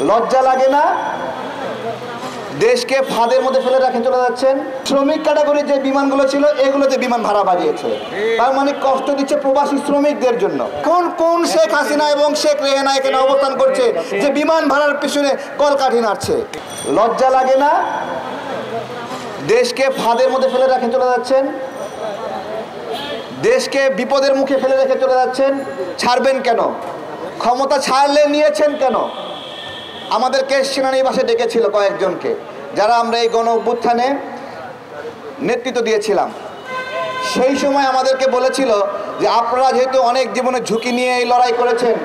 লজ্জা লাগে না? দেশকে ফাঁদের মধ্যে ফেলে রেখে চলে যাচ্ছেন। শ্রমিক ক্যাটাগরির যে বিমানগুলো ছিল এগুলোতে বিমান ভাড়া বাড়িয়েছে, তার মানে কষ্ট দিচ্ছে প্রবাসী শ্রমিকদের জন্য। কোন শেখ হাসিনা এবং শেখ রেহানা এখানে অবস্থান করছে যে বিমান ভাড়ার পিছনে কলকাঠি নাড়ছে? লজ্জা লাগে না? দেশকে ফাঁদের মধ্যে ফেলে রেখে চলে যাচ্ছেন, দেশকে বিপদের মুখে ফেলে রেখে চলে যাচ্ছেন। ছাড়বেন কেন? ক্ষমতা ছাড়লে নিয়েছেন কেন? আমাদেরকে সেনানিবাসে ডেকেছিল কয়েকজনকে, যারা আমরা এই গণ অভ্যুত্থানে নেতৃত্ব দিয়েছিলাম। সেই সময় আমাদেরকে বলেছিল যে আপনারা যেহেতু অনেক জীবনের ঝুঁকি নিয়ে এই লড়াই করেছেন,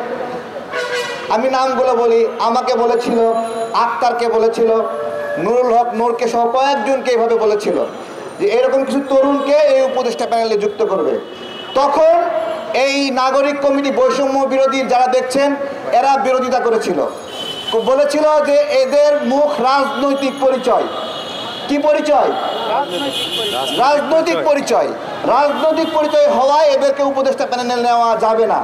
আমি নামগুলো বলি, আমাকে বলেছিল, আক্তারকে বলেছিল, নুরুল হক নূরকে সহ কয়েকজনকে এইভাবে বলেছিল যে এরকম কিছু তরুণকে এই উপদেষ্টা প্যানেলে যুক্ত করবে। তখন এই নাগরিক কমিটি বৈষম্য বিরোধী যারা দেখছেন এরা বিরোধিতা করেছিল, বলেছিল যে এদের মুখ রাজনৈতিক পরিচয়। কি পরিচয়? রাজনৈতিক পরিচয়। রাজনৈতিক পরিচয় হওয়ায় এদেরকে উপদেষ্টা প্যানেলে নেওয়া যাবে না।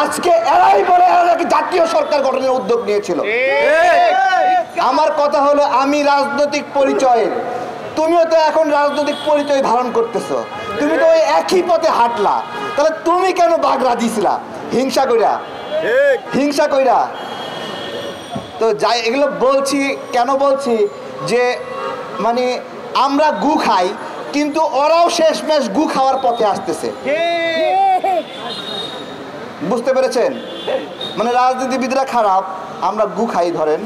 আজকে এরাই বলে এরা নাকি জাতীয় সরকার গঠনের উদ্যোগ নিয়েছিল। আমার কথা হলো, আমি রাজনৈতিক পরিচয়ের, তুমিও তো এখন রাজনৈতিক পরিচয় ধারণ করতেছো, তুমি তো ওই একই পথে হাঁটলা, তাহলে তুমি কেন বাগড়া দিছিলা? হিংসা কইরা, হিংসা কইরা। তো যাই এগুলো বলছি কেন বলছি যে মানে আমরা গু খাই, কিন্তু ওরাও শেষমেশ গু খাওয়ার পথে আসতেছে। বুঝতে পেরেছেন? মানে রাজনীতিবিদরা খারাপ, আমরা গু খাই ধরেন,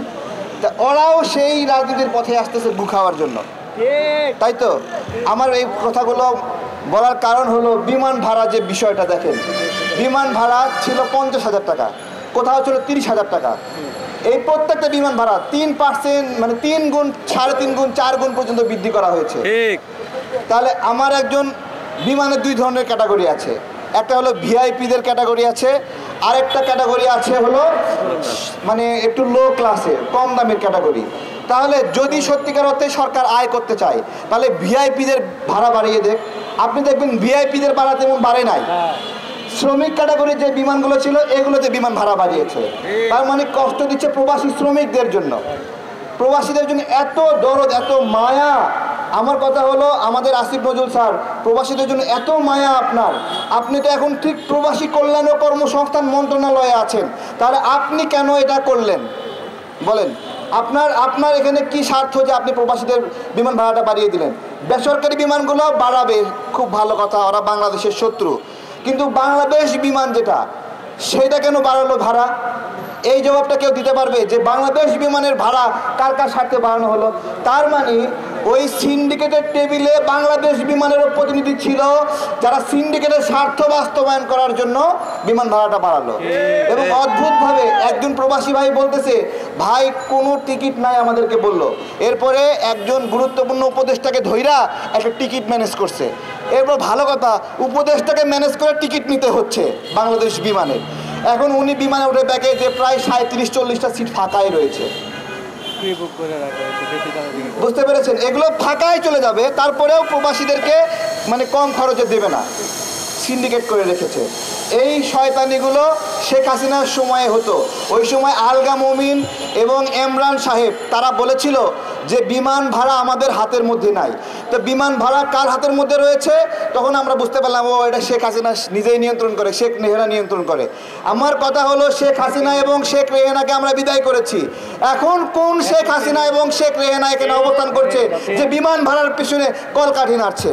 তা ওরাও সেই রাজনীতির পথে আসতেছে গু খাওয়ার জন্য, তাই তো? আমার এই কথাগুলো বলার কারণ হলো বিমান ভাড়া যে বিষয়টা দেখেন, বিমান ভাড়া ছিল 50,000 টাকা, কোথাও ছিল 30,000 টাকা। এই প্রত্যেকটা বিমান ভাড়া 3% মানে 3 গুণ, 3.5 গুণ, 4 গুণ পর্যন্ত বৃদ্ধি করা হয়েছে। তাহলে আমার একজন বিমানের 2 ধরনের ক্যাটাগরি আছে, একটা হলো ভিআইপিদের ক্যাটাগরি আছে, আরেকটা ক্যাটাগরি আছে হলো মানে একটু লো ক্লাসের কম দামের ক্যাটাগরি। তাহলে যদি সত্যিকার অর্থে সরকার আয় করতে চায় তাহলে ভিআইপিদের ভাড়া বাড়িয়ে দেখ। আপনি দেখবেন ভিআইপিদের ভাড়া তেমন বাড়ে নাই। শ্রমিক ক্যাটাগরির যে বিমানগুলো ছিল এগুলোতে বিমান ভাড়া বাড়িয়েছে, তার মানে কষ্ট দিচ্ছে প্রবাসী শ্রমিকদের জন্য। প্রবাসীদের জন্য এত দরদ, এত মায়া। আমার কথা হলো, আমাদের আসিফ নজরুল স্যার প্রবাসীদের জন্য এত মায়া আপনার, আপনি তো এখন ঠিক প্রবাসী কল্যাণ ও কর্মসংস্থান মন্ত্রণালয়ে আছেন, তাহলে আপনি কেন এটা করলেন বলেন? আপনার এখানে কি স্বার্থ যে আপনি প্রবাসীদের বিমান ভাড়াটা বাড়িয়ে দিলেন? বেসরকারি বিমানগুলো বাড়াবে, খুব ভালো কথা, ওরা বাংলাদেশের শত্রু, কিন্তু বাংলাদেশ বিমান যেটা সেটা কেন বাড়ালো ভাড়া? এই জবাবটা কেউ দিতে পারবে যে বাংলাদেশ বিমানের ভাড়া কার কার স্বার্থে বাড়ানো হলো? তার মানে ওই সিন্ডিকেটের টেবিলে বাংলাদেশ বিমানেরও প্রতিনিধি ছিল, যারা সিন্ডিকেটের স্বার্থ বাস্তবায়ন করার জন্য বিমান ভাড়াটা বাড়ালো। এবং অদ্ভুতভাবে একজন প্রবাসী ভাই বলতেছে, ভাই কোনো টিকিট নাই আমাদেরকে বললো। এরপরে একজন গুরুত্বপূর্ণ উপদেষ্টাকে ধইরা একটা টিকিট ম্যানেজ করছে। এরপর ভালো কথা, উপদেষ্টাকে ম্যানেজ করে টিকিট নিতে হচ্ছে বাংলাদেশ বিমানে। এখন উনি বিমানে উঠে দেখে যে প্রায় 37-40টা সিট ফাঁকাই রয়েছে। বুঝতে পেরেছেন? এগুলো ফাঁকাই চলে যাবে, তারপরেও প্রবাসীদেরকে মানে কম খরচে দেবে না, সিন্ডিকেট করে রেখেছে। এই শয়তানিগুলো শেখ হাসিনার সময়ে হতো। ওই সময় আলগা মমিন এবং এমরান সাহেব তারা বলেছিল যে বিমান ভাড়া আমাদের হাতের মধ্যে নাই। তো বিমান ভাড়া কার হাতের মধ্যে রয়েছে? তখন আমরা বুঝতে পারলাম, ও এটা শেখ হাসিনা নিজেই নিয়ন্ত্রণ করে, শেখ রেহানা নিয়ন্ত্রণ করে। আমার কথা হলো, শেখ হাসিনা এবং শেখ রেহানাকে আমরা বিদায় করেছি। এখন কোন শেখ হাসিনা এবং শেখ রেহানা এখানে অবস্থান করছে যে বিমান ভাড়ার পিছনে কলকাঠি নাড়ছে?